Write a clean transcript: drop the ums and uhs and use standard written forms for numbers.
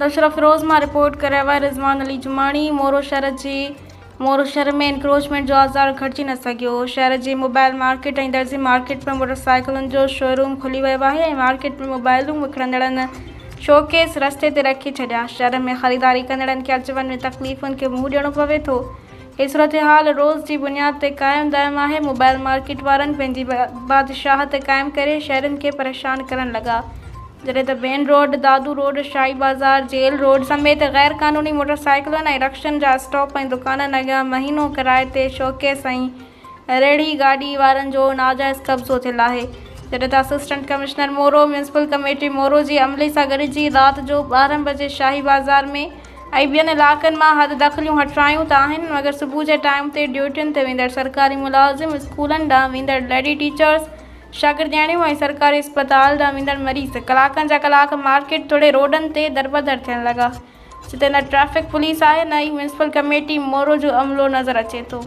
दशरफ फिरोज़ मां रिपोर्ट करे हुआ रिज़वान अली जुमाणी। मोरो शहर में इंक्रोचमेंट जो आज़ार घटिजी न सघियो। शहर जी मोबाइल मार्केट ऐं दर्जी मार्केट में मोटरसाइकिलुनि जो शोरूम खुली वियो आहे ऐं मार्केट में मोबाइलूं विकिणंदड़नि शोकेस रस्ते ते रखी छॾिया। शहर में ख़रीदारी कंदड़नि खे अच वञ में तकलीफ़ुनि खे मुंहुं ॾियणो पवे थो। हीअ सूरत हाल रोज़ जी बुनियाद ते क़ाइमु दाइमु आहे। मोबाइल मार्केट वारनि पंहिंजी बादशाहत क़ाइमु करे शहरनि खे परेशान करण लॻा, जॾहिं त बेन रोड, दादू रोड, शाही बाज़ार, जेल रोड समेत गैर क़ानूनी मोटरसाइकिलुनि ऐं रक्शनि जा स्टॉप ऐं दुकाननि अॻियां महीनो किराए ते शोकेस ऐं रेड़ी गाॾी वारनि जो नाजाइज़ कब्ज़ो थियलु आहे। जॾहिं त असिस्टेंट कमिश्नर मोरो म्यूनिसिपल कमेटी मोरो जी अमले सां गॾिजी राति जो 12 बजे शाही बाज़ार में ऐं ॿियनि इलाइक़नि मां हद दख़लियूं हटायूं त आहिनि, मगर सुबुह जे टाइम ते ड्यूटियुनि ते वेंदड़ सरकारी मुलाज़िम, स्कूलनि ॾांहुं वेंदड़ लेडी टीचर्स, शागिर्दियाणियूं ऐं सरकारी अस्पताल ॾांहुं वेंदड़ मरीज़ कलाकनि जा कलाक मार्केट तोड़े रोडनि ते दरबदर थियण लॻा, जिते न ट्रैफिक पुलिस आहे न ई म्यूनिसिपल कमेटी मोरो जो अमलो नज़र अचे थो।